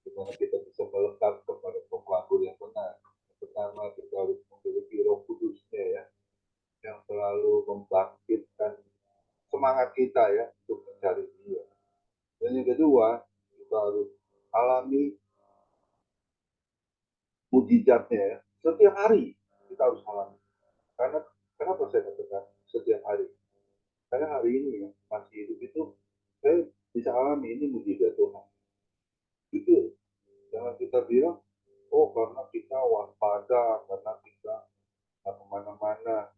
di mana kita bisa melekat kepada penglaku yang benar. Yang pertama, kita harus memiliki Roh Kudusnya ya, yang selalu membangkitkan semangat kita ya untuk mencari Dia. Dan yang kedua, kita harus alami mujizatnya ya. Setiap hari kita harus alami. Karena kenapa saya katakan setiap hari? Karena hari ini ya, masih hidup itu, saya bisa alami ini mujizat Tuhan. Itu jangan kita bilang, oh karena kita waspada, karena kita nggak kemana-mana.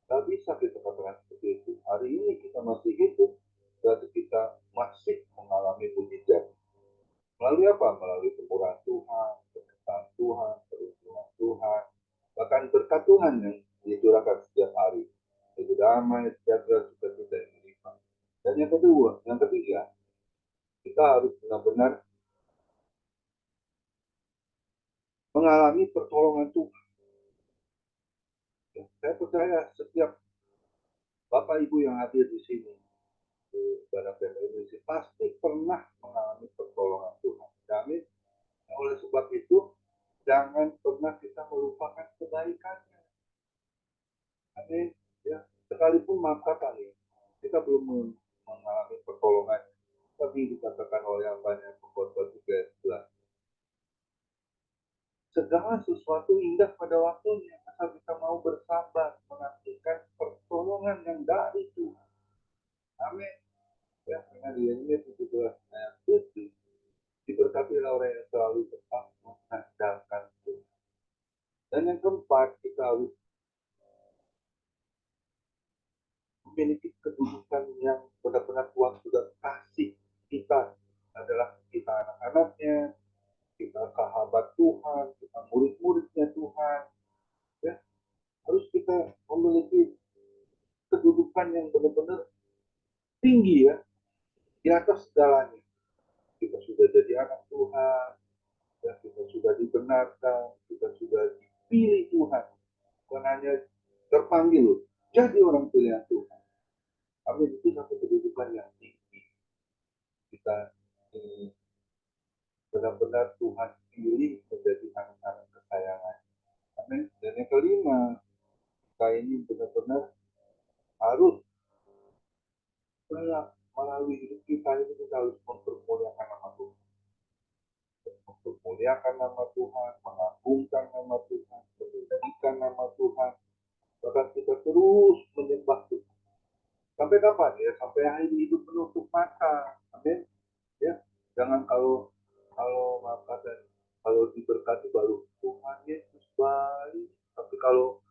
Nggak bisa kita katakan seperti itu. Hari ini kita masih hidup, berarti kita masih mengalami mujizat. Melalui apa? Melalui kemurahan Tuhan, kebesaran Tuhan, perlindungan Tuhan, bahkan berkat Tuhan yang dicurahkan setiap hari. Itu damai, sejahtera, sukacita yang melimpah. Dan yang kedua, yang ketiga, kita harus benar-benar mengalami pertolongan Tuhan. Ya, saya percaya setiap Bapak Ibu yang hadir di sini, di Badan Indonesia, pasti pernah mengalami pertolongan Tuhan. Amin. Nah, oleh sebab itu, jangan pernah kita melupakan kebaikannya. Amin. Ya, sekalipun maaf kata nih, kita belum mengalami pertolongan, tapi dikatakan oleh yang banyak Khotbah 3:11. Segala sesuatu indah pada waktunya, asal kita mau bersabar menantikan pertolongan yang dari Tuhan. Amin. Ya, karena di Yeremia 17 ayat 7, diberkatilah orang yang selalu tetap mengandalkan Tuhan. Dan yang keempat, kita harus memiliki kedudukan yang benar-benar Tuhan sudah kasih kita, adalah kita anak-anaknya, kita sahabat Tuhan, kita murid-muridnya Tuhan. ya harus kita memiliki kedudukan yang benar-benar tinggi ya, di atas segalanya. Kita sudah jadi anak Tuhan, ya, kita sudah dibenarkan, kita sudah dipilih Tuhan, bukan hanya terpanggil jadi orang pilihan Tuhan. Amin, itu satu kedudukan yang tinggi. Kita benar-benar Tuhan pilih menjadi anak-anak kesayangan. Amin. Dan yang kelima, kita ini benar-benar harus melalui hidup kita ini kita harus mempermuliakan nama Tuhan. Mempermuliakan nama Tuhan, mengagungkan nama Tuhan, meninggikan nama Tuhan. Bahkan kita terus menyembah Tuhan. Sampai kapan ya? Sampai akhir hidup menutup mata. Amin. Ya, jangan kalau maka dan kalau diberkati baru Tuhan Yesus baik. Tapi kalau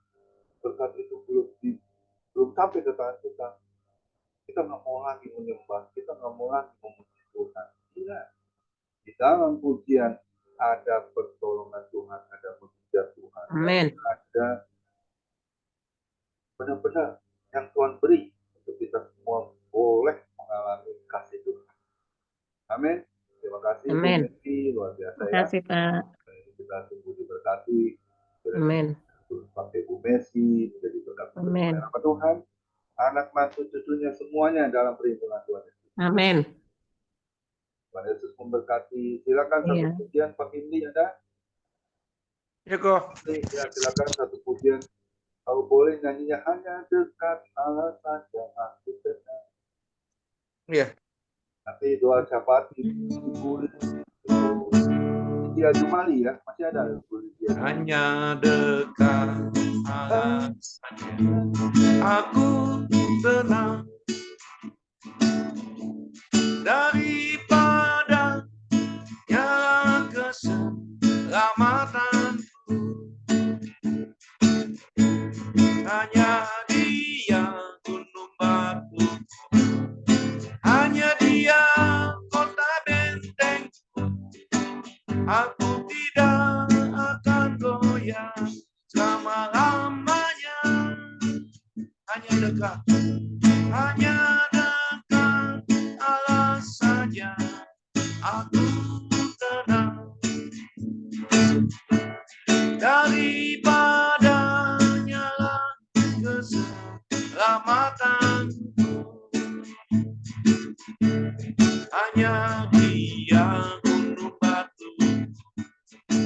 berkat itu belum sampai ke tangan kita nggak mau lagi menyembah, kita nggak mau lagi memuji Tuhan. Tidak. Di dalam pujian ada pertolongan Tuhan, ada mujizat Tuhan, Amin. ada benar-benar yang Tuhan beri untuk kita semua boleh mengalami kasih Tuhan. Amin. Terima kasih. Amin. Luar biasa Terima ya. kasih Pak. Kita tunggu diberkati. Amin. Terus pakai Bu Messi menjadi berkat Amin. nama Tuhan. Anak mantu cucunya semuanya dalam perlindungan Tuhan Yesus. Amin. Tuhan Yesus memberkati. Silakan Iya. satu pujian Pak Indi ada? Ya kok. Ya, silakan satu pujian. Kalau boleh nyanyinya hanya dekat Allah saja aku tenang. Iya. Nanti doa syafaat Ibu Lydia Jumali ya, masih ada Ibu Lydia. Hanya dekat Allah saja aku tenang, daripada nyala keselamatanku. Hanya Dia gunung batu, hanya Dia kota benteng. Aku tidak akan goyah selama-lamanya. Hanya dekat Allah saja aku tenang, daripada nyala keselamatanku. Hanya Dia gunung batu,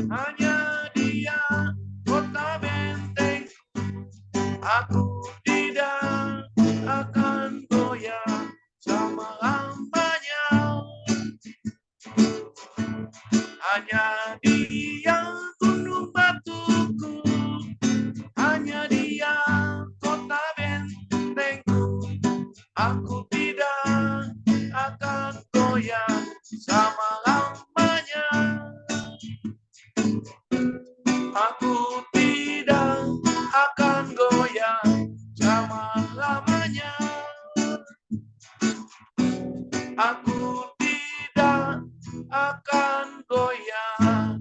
hanya Dia kota benteng. Aku tidak akan goyah selama-lamanya. Hanya Dia gunung batuku, hanya Dia kota bentengku. Aku tidak akan goyah selama-lamanya. Aku tidak akan goyah selama-lamanya. Aku tidak akan goyah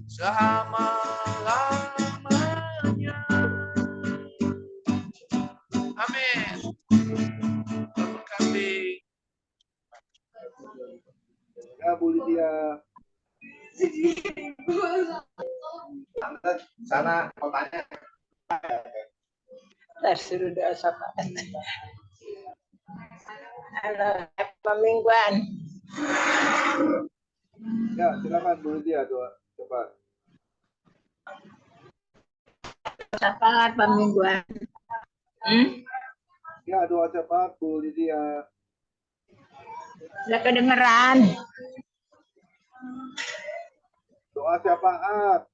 selama-lamanya. Amin. Berkati. Ya Bu Lydia. Sana kotanya. Suruh doa syafaat. Halo, pemingguan. Ya, silakan Bu Lydia doa cepat. Syafaat pemingguan. Ya, doa cepat Bu Lydia. Sudah kedengeran. Doa syafaat.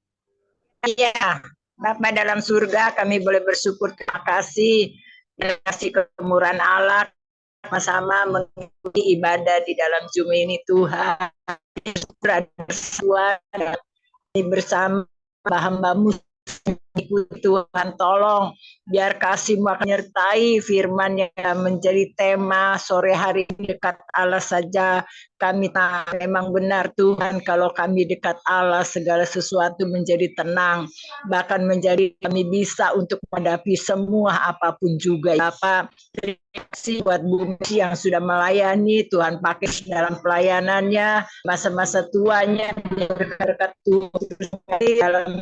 Iya, Bapa dalam surga, kami boleh bersyukur, terima kasih dan kasih kemurahan Allah sama-sama mengikuti ibadah di dalam Zoom ini Tuhan. Bersama hamba-Mu Tuhan tolong biar kasih-Mu akan menyertai firman yang menjadi tema sore hari ini, dekat Allah saja. Kami tahu memang benar Tuhan, kalau kami dekat Allah segala sesuatu menjadi tenang, bahkan menjadi kami bisa untuk menghadapi semua apapun juga. Bapak, terima kasih buat Bu Messi yang sudah melayani, Tuhan pakai dalam pelayanannya, masa-masa tuanya, berkat Tuhan dalam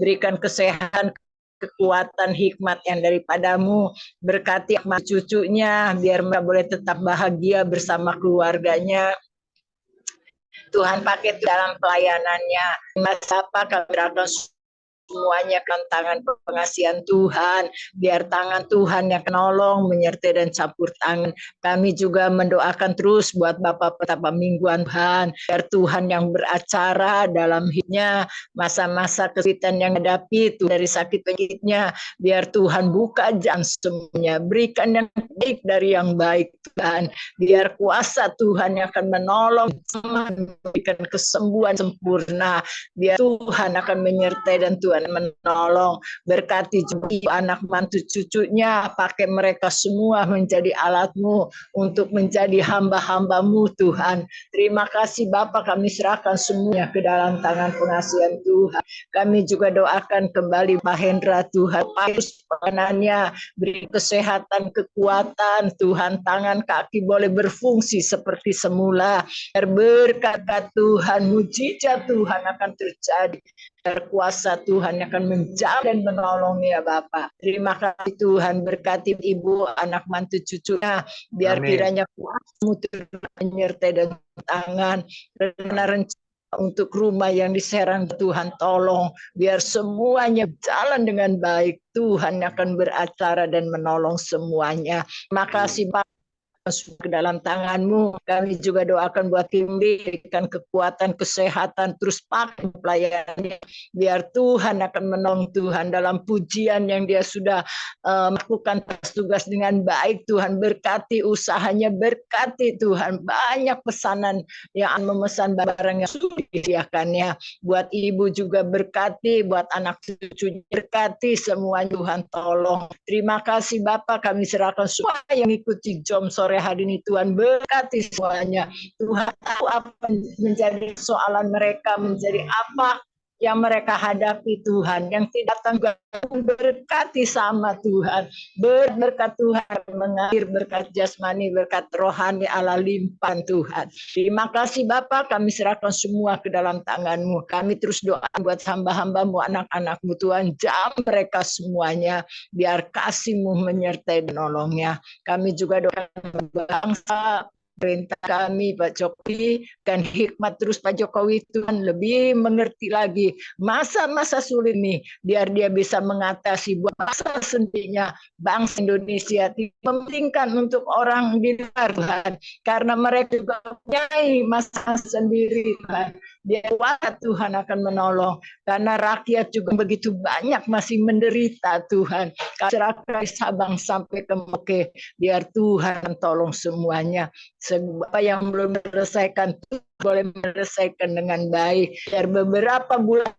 berikan kesehatan, kekuatan, hikmat yang daripadamu. Berkati cucunya biar mereka boleh tetap bahagia bersama keluarganya. Tuhan pakai dalam pelayanannya. Mas apa kami akan semuanya kan tangan pengasihan Tuhan, biar tangan Tuhan yang menolong, menyertai dan campur tangan. Kami juga mendoakan terus buat Bapak petapa mingguan Tuhan, biar Tuhan yang beracara dalam hidupnya, masa-masa kesulitan yang hadapi itu dari sakit penyakitnya, biar Tuhan buka jalan semuanya, berikan yang baik dari yang baik Tuhan, biar kuasa Tuhan yang akan menolong, memberikan kesembuhan sempurna, biar Tuhan akan menyertai dan Tuhan menolong. Berkati juga anak mantu cucunya, pakai mereka semua menjadi alat-Mu untuk menjadi hamba-hamba-Mu Tuhan. Terima kasih Bapa, kami serahkan semuanya ke dalam tangan pengasihan Tuhan. Kami juga doakan kembali Pak Hendra Tuhan, paus pekanannya, beri kesehatan, kekuatan Tuhan, tangan kaki boleh berfungsi seperti semula. Berkat Tuhan, mujizat Tuhan akan terjadi. Kuasa Tuhan akan menjaga dan menolong ya Bapak. Terima kasih Tuhan, berkati ibu, anak mantu cucunya, biar kiranya kuasa-Mu menyertai dan tangan rencana untuk rumah yang di Serang Tuhan tolong, biar semuanya jalan dengan baik. Tuhan akan beracara dan menolong semuanya. Terima kasih Bapak, ke dalam tangan-Mu. Kami juga doakan buat Kimbi, berikan kekuatan, kesehatan, terus pakai pelayanannya, biar Tuhan akan menolong Tuhan dalam pujian yang dia sudah melakukan tugas dengan baik. Tuhan berkati usahanya, berkati Tuhan banyak pesanan yang memesan barang yang sudah disediakannya. Buat ibu juga berkati, buat anak cucu berkati, semua Tuhan tolong. Terima kasih Bapak, kami serahkan semua yang ikuti jom sore hari ini. Tuhan berkati semuanya. Tuhan tahu apa menjadi soalan mereka, menjadi apa yang mereka hadapi Tuhan, yang tidak datang berkati sama Tuhan, berkat Tuhan mengalir berkat jasmani, berkat rohani Allah limpah Tuhan. Terima kasih Bapak, kami serahkan semua ke dalam tangan-Mu. Kami terus doa buat hamba-hamba-Mu, anak-anak-Mu Tuhan, jam mereka semuanya, biar kasih-Mu menyertai dan menolongnya. Kami juga doa bangsa, perintah kami Pak Jokowi, dan hikmat terus Pak Jokowi Tuhan lebih mengerti lagi masa-masa sulit ini, biar dia bisa mengatasi buat masa sendirinya bangsa Indonesia, mementingkan untuk orang di luar Tuhan, karena mereka juga punya masalah sendiri Tuhan. Dia kuat Tuhan akan menolong, karena rakyat juga begitu banyak masih menderita Tuhan. Serahkan Sabang sampai ke Merauke, biar Tuhan tolong semuanya. Apa yang belum menyelesaikan boleh menyelesaikan dengan baik, biar beberapa bulan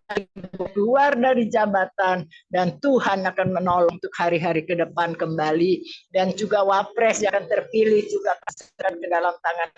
keluar dari jabatan dan Tuhan akan menolong untuk hari-hari ke depan kembali. Dan juga wapres yang akan terpilih juga kasihkan ke dalam tangan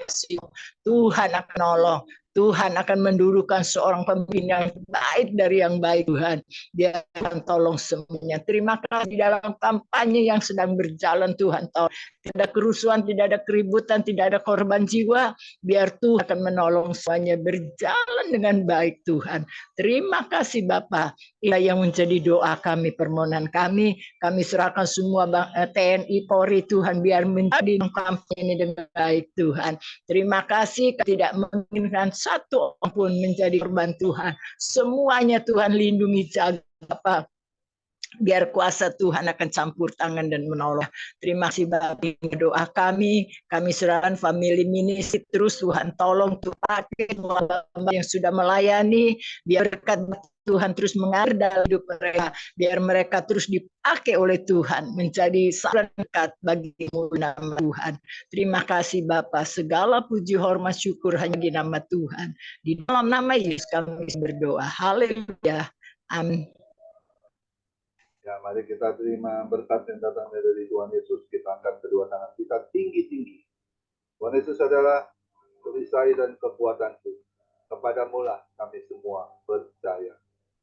Tuhan akan menolong. Tuhan akan mendudukan seorang pemimpin yang baik dari yang baik Tuhan. Dia akan tolong semuanya. Terima kasih di dalam kampanye yang sedang berjalan Tuhan. Tidak ada kerusuhan, tidak ada keributan, tidak ada korban jiwa. Biar Tuhan akan menolong semuanya berjalan dengan baik Tuhan. Terima kasih Bapak. Inilah yang menjadi doa kami, permohonan kami. Kami serahkan semua TNI, Polri Tuhan, biar menjadi kampanye ini dengan baik Tuhan. Terima kasih, tidak menginginkan satu orang pun menjadi korban Tuhan. Semuanya Tuhan lindungi, jaga Bapak. Biar kuasa Tuhan akan campur tangan dan menolong. Terima kasih Bapak, doa kami serahkan family ministry terus Tuhan tolong Tuhan yang sudah melayani, biar berkat Tuhan terus mengalir dalam hidup mereka, biar mereka terus dipakai oleh Tuhan menjadi saluran berkat bagi nama Tuhan. Terima kasih Bapa, segala puji hormat syukur hanya di nama Tuhan. Di dalam nama Yesus kami berdoa. Haleluya. Amin. Ya, mari kita terima berkat yang datang dari Tuhan Yesus. Kita angkat kedua tangan kita tinggi-tinggi. Tuhan Yesus adalah perisai dan kekuatanku. Kepadamu lah kami semua percaya.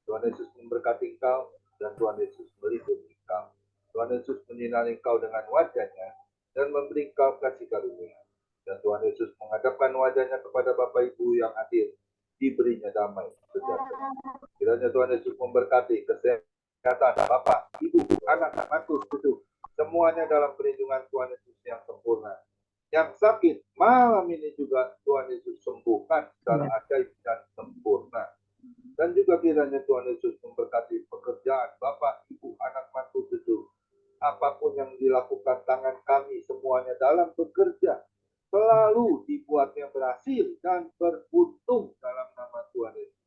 Tuhan Yesus memberkati engkau dan Tuhan Yesus melindungi engkau. Tuhan Yesus menyinari engkau dengan wajahnya dan memberi engkau kasih karunia. Dan Tuhan Yesus menghadapkan wajahnya kepada Bapak Ibu yang hadir, diberinya damai sejahtera. Kiranya Tuhan Yesus memberkati kesehatan Bapak, Ibu, anak-anakku, cucu, semuanya dalam perlindungan Tuhan Yesus yang sempurna. Yang sakit malam ini juga Tuhan Yesus sembuhkan secara ajaib dan sempurna. Dan juga kiranya Tuhan Yesus memberkati pekerjaan Bapak, Ibu, anak, mantu, cucu. Apapun yang dilakukan tangan kami semuanya dalam bekerja selalu dibuatnya berhasil dan beruntung dalam nama Tuhan Yesus.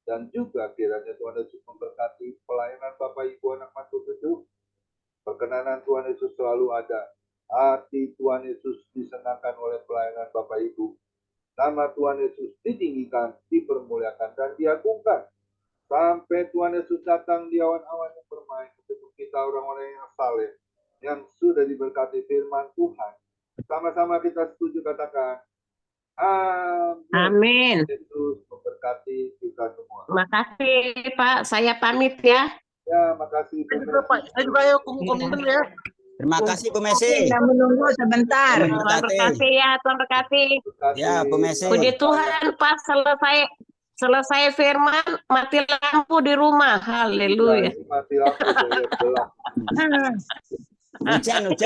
Dan juga kiranya Tuhan Yesus memberkati pelayanan Bapak, Ibu, anak, mantu, cucu. Perkenanan Tuhan Yesus selalu ada. Hati Tuhan Yesus disenangkan oleh pelayanan Bapak Ibu. Nama Tuhan Yesus ditinggikan, dipermuliakan, dan diagungkan. Sampai Tuhan Yesus datang di awan-awan yang bermain untuk kita orang-orang yang saleh, yang sudah diberkati firman Tuhan. Sama-sama kita setuju katakan, amin. Amin. Yesus memberkati kita semua. Terima kasih Pak, saya pamit ya. Ya, makasih. Saya juga ya komitmen ya. Terima kasih Bu Messi. Kita menunggu sebentar. Tuhan berkati ya, Tuhan berkati. Ya, Bu Messi. Puji Tuhan Pak, selesai firman, mati lampu di rumah. Haleluya. Mati lampu, gelap. Hujan.